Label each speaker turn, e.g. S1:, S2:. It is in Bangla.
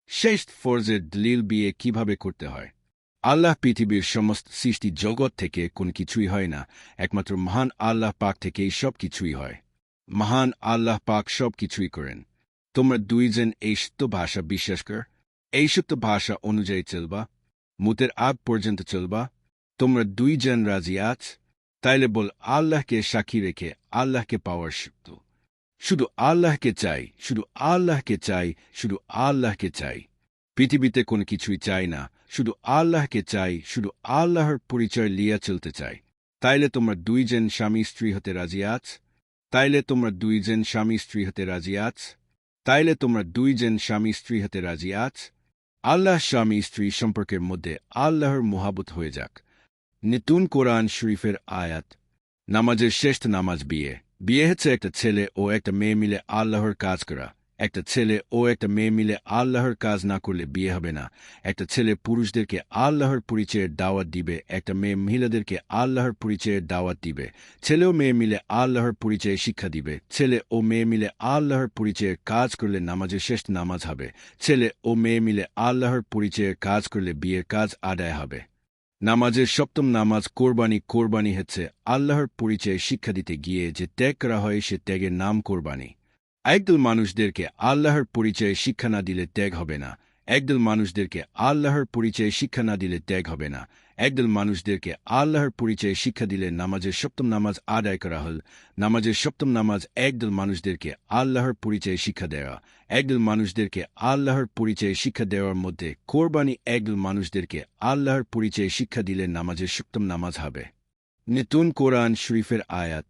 S1: শেষ ফরজের দলিল বিয়ে কিভাবে করতে হয়। আল্লাহ পৃথিবীর সমস্ত সৃষ্টি জগৎ থেকে কোন কিছুই হয় না, একমাত্র মহান আল্লাহ পাক থেকেই সব কিছুই হয়। মহান আল্লাহ পাক সব কিছুই করেন। তোমরা দুইজন এই সত্য ভাষা বিশ্বাস কর, এই সত্য ভাষা অনুযায়ী চলবা, মুতের আগ পর্যন্ত চলবা। তোমরা দুইজন রাজি আছ, তাইলে বল আল্লাহকে সাক্ষী রেখে আল্লাহকে পাওয়ার শক্ত। শুধু আল্লাহকে চাই, শুধু আল্লাহকে চাই, শুধু আল্লাহকে চাই। পৃথিবীতে কোনো কিছুই চাই না, শুধু আল্লাহকে চাই, শুধু আল্লাহর পরিচয় লিয়া চলতে চাই। তাইলে তোমরা দুইজন স্বামী স্ত্রী হতে রাজি আছ, তাইলে তোমরা দুইজন স্বামী স্ত্রী হতে রাজি আছ, তাইলে তোমরা দুইজন স্বামী স্ত্রী হতে রাজি আছ। আল্লাহ স্বামী স্ত্রী সম্পর্কের মধ্যে আল্লাহর মোহাবত হয়ে যাক। নতুন কোরআন শরীফের আয়াত। নামাজের শ্রেষ্ঠ নামাজ বিয়ে। বিয়ে হচ্ছে একটা ছেলে ও একটা মেয়ে মিলে আল্লাহর কাজ করা। একটা ছেলে ও একটা মেয়ে মিলে আল্লাহর কাজ না করলে বিয়ে হবে না। একটা ছেলে পুরুষদেরকে আল্লাহর পরিচয়ের দাওয়াত দিবে, একটা মেয়ে মহিলাদেরকে আল্লাহর পরিচয়ের দাওয়াত দিবে। ছেলে ও মেয়ে মিলে আল্লাহর পরিচয়ে শিক্ষা দিবে। ছেলে ও মেয়ে মিলে আল্লাহর পরিচয়ের কাজ করলে নামাজের শ্রেষ্ঠ নামাজ হবে। ছেলে ও মেয়ে মিলে আল্লাহর পরিচয়ের কাজ করলে বিয়ের কাজ আদায় হবে। নামাজের সপ্তম নামাজ কোরবানি। কোরবানি হচ্ছে আল্লাহর পরিচয়ে শিক্ষা দিতে গিয়ে যে ত্যাগ করা হয়, সে ত্যাগের নাম কোরবানি। একদল মানুষদেরকে আল্লাহর পরিচয়ে শিক্ষা না দিলে ত্যাগ হবে না। একদল মানুষদেরকে আল্লাহর পরিচয়ে শিক্ষা না দিলে ত্যাগ হবে না। একদল মানুষদেরকে আল্লাহর পরিচয়ে শিক্ষা দিলে নামাজের সপ্তম নামাজ আদায় করা হল। নামাজের সপ্তম নামাজ একদল মানুষদেরকে আল্লাহর পরিচয়ে শিক্ষা দেওয়া। একদল মানুষদেরকে আল্লাহর পরিচয়ে শিক্ষা দেওয়ার মধ্যে কোরবানি একদল মানুষদেরকে আল্লাহর পরিচয়ে শিক্ষা দিলে নামাজের সপ্তম নামাজ হবে। নতুন কোরআন শরীফের আয়াত।